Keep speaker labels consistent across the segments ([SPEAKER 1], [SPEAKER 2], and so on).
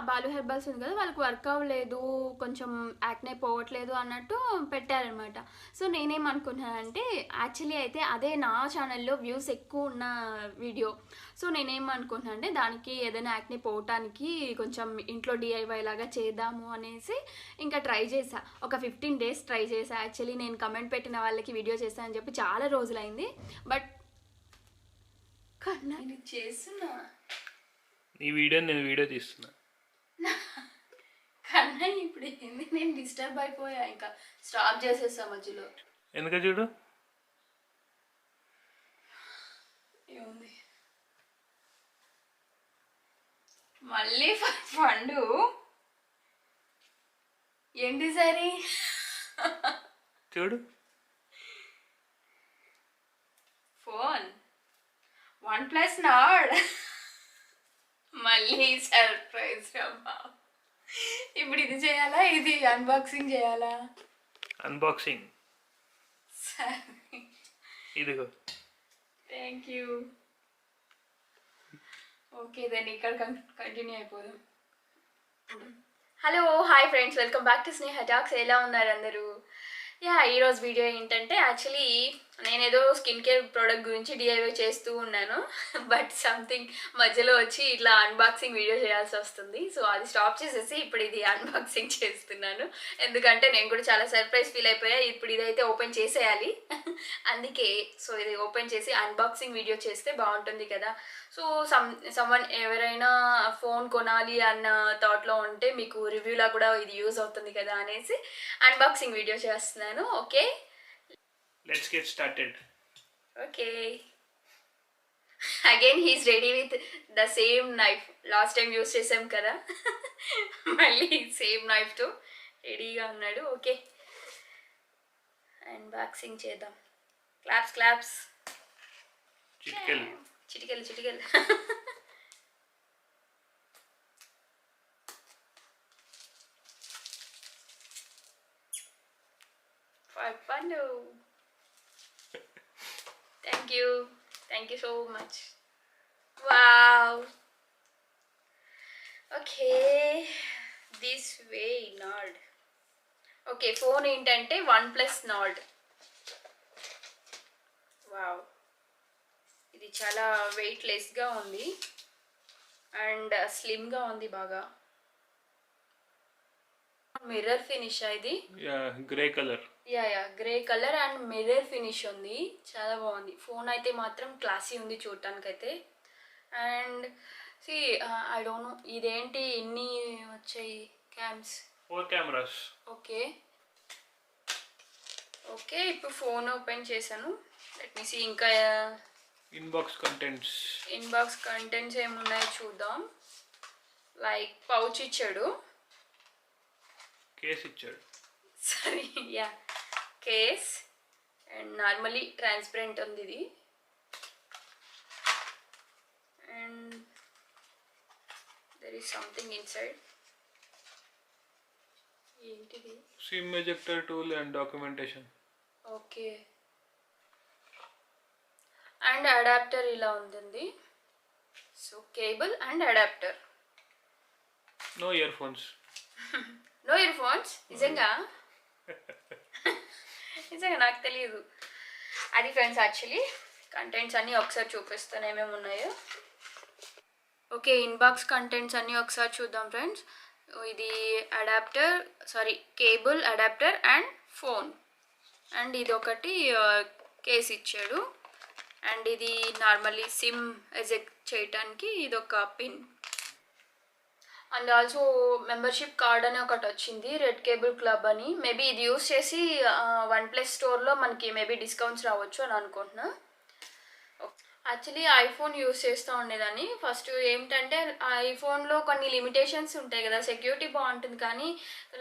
[SPEAKER 1] Balu herbals ఉంది కదా, వాళ్ళకి వర్క్ అవ్వలేదు, కొంచెం యాక్నే పోవట్లేదు అన్నట్టు పెట్టారనమాట. సో నేనేమనుకున్నానంటే, యాక్చువల్లీ అయితే అదే నా ఛానల్లో వ్యూస్ ఎక్కువ ఉన్న వీడియో. సో నేనేమనుకున్నాను అంటే, దానికి ఏదైనా యాక్నే పోవటానికి కొంచెం ఇంట్లో డిఐవై లాగా చేద్దాము అనేసి ఇంకా ట్రై చేసా. ఒక 15 days ట్రై చేసా. యాక్చువల్లీ నేను కమెంట్ పెట్టిన వాళ్ళకి వీడియో చేశాను అని చెప్పి చాలా రోజులైంది. బట్ కన్నా నేను చేస్తున్నా,
[SPEAKER 2] ఈ వీడియో నేను వీడియో తీస్తున్నా
[SPEAKER 1] కన్నా ఇప్పుడు ఏంది, నేను డిస్టర్బ్ అయిపోయా, ఇంకా స్టాప్ చేసేసా మధ్యలో.
[SPEAKER 2] ఎందుకు చూడు
[SPEAKER 1] ఏముంది మళ్ళీ పండు ఏంటి సరి
[SPEAKER 2] చూడు
[SPEAKER 1] ఫోన్ OnePlus నాడ్. మళ్ళీ సర్ప్రైజ్ రమ్మా. ఇప్పుడు ఇది చేయాలా, ఇది అన్బాక్సింగ్ చేయాలా?
[SPEAKER 2] అన్బాక్సింగ్.
[SPEAKER 1] సరే
[SPEAKER 2] ఇదిగో.
[SPEAKER 1] Thank you. ఓకే దెన్ ఇక్కడ కంటిన్యూ అయిపోదాం. Hello hi friends, welcome back to Sneha talks. ఎలా ఉన్నారు అందరూ? ఈరోజు వీడియో ఏంటంటే, యాక్చువల్లీ నేనేదో స్కిన్ కేర్ ప్రోడక్ట్ గురించి డిఐవై చేస్తూ ఉన్నాను. బట్ సంథింగ్ మధ్యలో వచ్చి ఇట్లా అన్బాక్సింగ్ వీడియో చేయాల్సి వస్తుంది. సో అది స్టాప్ చేసేసి ఇప్పుడు ఇది అన్బాక్సింగ్ చేస్తున్నాను. ఎందుకంటే నేను కూడా చాలా సర్ప్రైజ్ ఫీల్ అయిపోయా. ఇప్పుడు ఇదైతే ఓపెన్ చేసేయాలి. అందుకే సో ఇది ఓపెన్ చేసి అన్బాక్సింగ్ వీడియో చేస్తే బాగుంటుంది కదా. సో సమ్వన్ ఎవరైనా ఫోన్ కొనాలి అన్న థాట్లో ఉంటే మీకు రివ్యూలా కూడా ఇది యూజ్ అవుతుంది కదా అనేసి అన్బాక్సింగ్ వీడియో చేస్తున్నాను. Okay,
[SPEAKER 2] let's get started.
[SPEAKER 1] Okay, again he's ready with the same knife. Last time use చేసాం కదా, మళ్ళీ సేమ్ నైఫ్తో రెడీగా ఉన్నాడు. ఓకే, అన్బాక్సింగ్ చేద్దాం. క్లాప్స్ క్లాప్స్,
[SPEAKER 2] చిటికెలు
[SPEAKER 1] చిటికెలు చిటికెలు. Pandu, thank you so much. Wow, okay, this way Nord. Okay, phone ఏంటంటే OnePlus నాడ్. వావ్, ఇది చాలా వెయిట్ లెస్గా ఉంది అండ్ స్లిమ్గా ఉంది బాగా. మిర్రర్ ఫినిష్ ఇది,
[SPEAKER 2] grey colour.
[SPEAKER 1] Grey colour and mirror finish ఉంది, చాలా బాగుంది. ఫోన్ అయితే మాత్రం క్లాసీ ఉంది చూడటానికైతే. And see I don't know ఇదేంటి ఇన్ని వచ్చాయి క్యామ్స్,
[SPEAKER 2] 4 కెమెరాస్.
[SPEAKER 1] ఓకే ఓకే, ఇప్పుడు ఫోన్ ఓపెన్ చేశాను. లెట్ మీ సీ ఇంకా
[SPEAKER 2] ఇన్బాక్స్ కంటెంట్స్
[SPEAKER 1] ఏమున్నాయో చూద్దాం. లైక్ పౌచ్ ఇచ్చాడు,
[SPEAKER 2] కేస్ ఇచ్చాడు,
[SPEAKER 1] సరే కేస్ అండ్ నార్మలీ ట్రాన్స్పరెంట్ ఉంది ఇది. And there is something inside. ఏంటిది?
[SPEAKER 2] SIM ejector tool and documentation.
[SPEAKER 1] Okay, and adapter ఇలా ఉంటుంది. So cable and adapter.
[SPEAKER 2] No earphones.
[SPEAKER 1] No earphones? నిజంగా నిజంగా నాకు తెలియదు అది ఫ్రెండ్స్. యాక్చువల్లీ కంటెంట్స్ అన్నీ ఒకసారి చూపిస్తాను ఏమేమి ఉన్నాయో. ఓకే, ఇన్బాక్స్ కంటెంట్స్ అన్నీ ఒకసారి చూద్దాం ఫ్రెండ్స్. ఇది adapter, sorry cable, adapter and phone. And ఇది ఒకటి కేస్ ఇచ్చాడు. అండ్ ఇది నార్మల్లీ సిమ్ ఎజెక్ట్ చేయటానికి ఇది ఒక pin. And also membership card అని ఒకటి వచ్చింది, రెడ్ కేబుల్ క్లబ్ అని. మేబీ ఇది యూస్ చేసి OnePlus స్టోర్లో మనకి మేబీ డిస్కౌంట్స్ రావచ్చు అని అనుకుంటున్నా. యాక్చువల్లీ ఐఫోన్ యూస్ చేస్తూ ఉండేదాన్ని ఫస్ట్. ఏంటంటే ఐఫోన్లో కొన్ని లిమిటేషన్స్ ఉంటాయి కదా, సెక్యూరిటీ బాగుంటుంది కానీ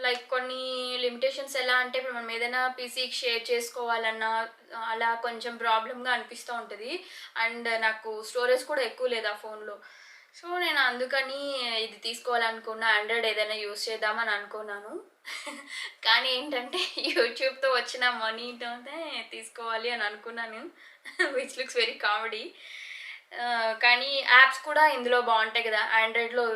[SPEAKER 1] లైక్ కొన్ని లిమిటేషన్స్ ఎలా అంటే, ఇప్పుడు మనం ఏదైనా పీసీకి షేర్ చేసుకోవాలన్నా అలా కొంచెం ప్రాబ్లమ్గా అనిపిస్తూ ఉంటుంది. అండ్ నాకు స్టోరేజ్ కూడా ఎక్కువ లేదు ఆ ఫోన్లో. సో నేను అందుకని ఇది తీసుకోవాలనుకున్నా, ఆండ్రాయిడ్ ఏదైనా యూస్ చేద్దామని అనుకున్నాను. కానీ ఏంటంటే యూట్యూబ్తో వచ్చిన మనీతోనే తీసుకోవాలి అని అనుకున్నాను, విచ్ లుక్స్ వెరీ కామెడీ. కానీ యాప్స్ కూడా ఇందులో బాగుంటాయి కదా, ఆండ్రాయిడ్లో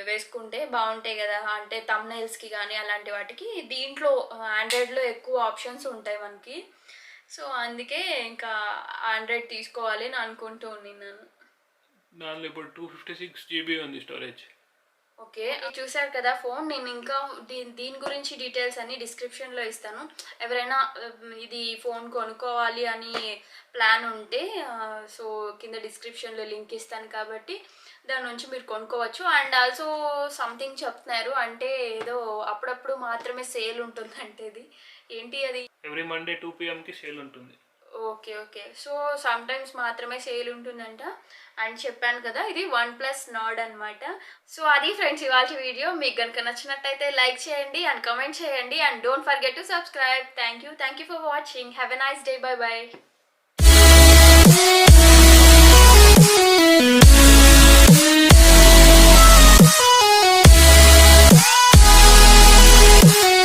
[SPEAKER 1] వేసుకుంటే బాగుంటాయి కదా, అంటే థంబ్నెయిల్స్కి కానీ అలాంటి వాటికి. దీంట్లో ఆండ్రాయిడ్లో ఎక్కువ ఆప్షన్స్ ఉంటాయి మనకి. సో అందుకే ఇంకా ఆండ్రాయిడ్ తీసుకోవాలి అని అనుకుంటూ ఉన్నాను.
[SPEAKER 2] దానిలో ఇప్పుడు 256 GB ఉంది స్టోరేజ్.
[SPEAKER 1] ఓకే, చూసారు కదా ఫోన్. నేను ఇంకా దీని గురించి డీటెయిల్స్ అన్ని డిస్క్రిప్షన్లో ఇస్తాను. ఎవరైనా ఇది ఫోన్ కొనుక్కోవాలి అని ప్లాన్ ఉంటే సో కింద డిస్క్రిప్షన్లో లింక్ ఇస్తాను కాబట్టి దాని నుంచి మీరు కొనుక్కోవచ్చు. అండ్ ఆల్సో సంథింగ్ చెప్తున్నారు, అంటే ఏదో అప్పుడప్పుడు మాత్రమే సేల్ ఉంటుందంటే ఇది ఏంటి అది?
[SPEAKER 2] ఎవ్రీ మండే 2 PM సేల్ ఉంటుంది.
[SPEAKER 1] Okay okay, so some times మాత్రమే సేల్ ఉంటుందంట. అండ్ చెప్పాను కదా ఇది OnePlus Nord అనమాట. సో అది ఫ్రెండ్స్ ఇవాళ వీడియో. మీకు కనుక నచ్చినట్టయితే లైక్ చేయండి అండ్ కామెంట్ చేయండి and don't forget to subscribe. Thank you for watching. Have a nice day. By by.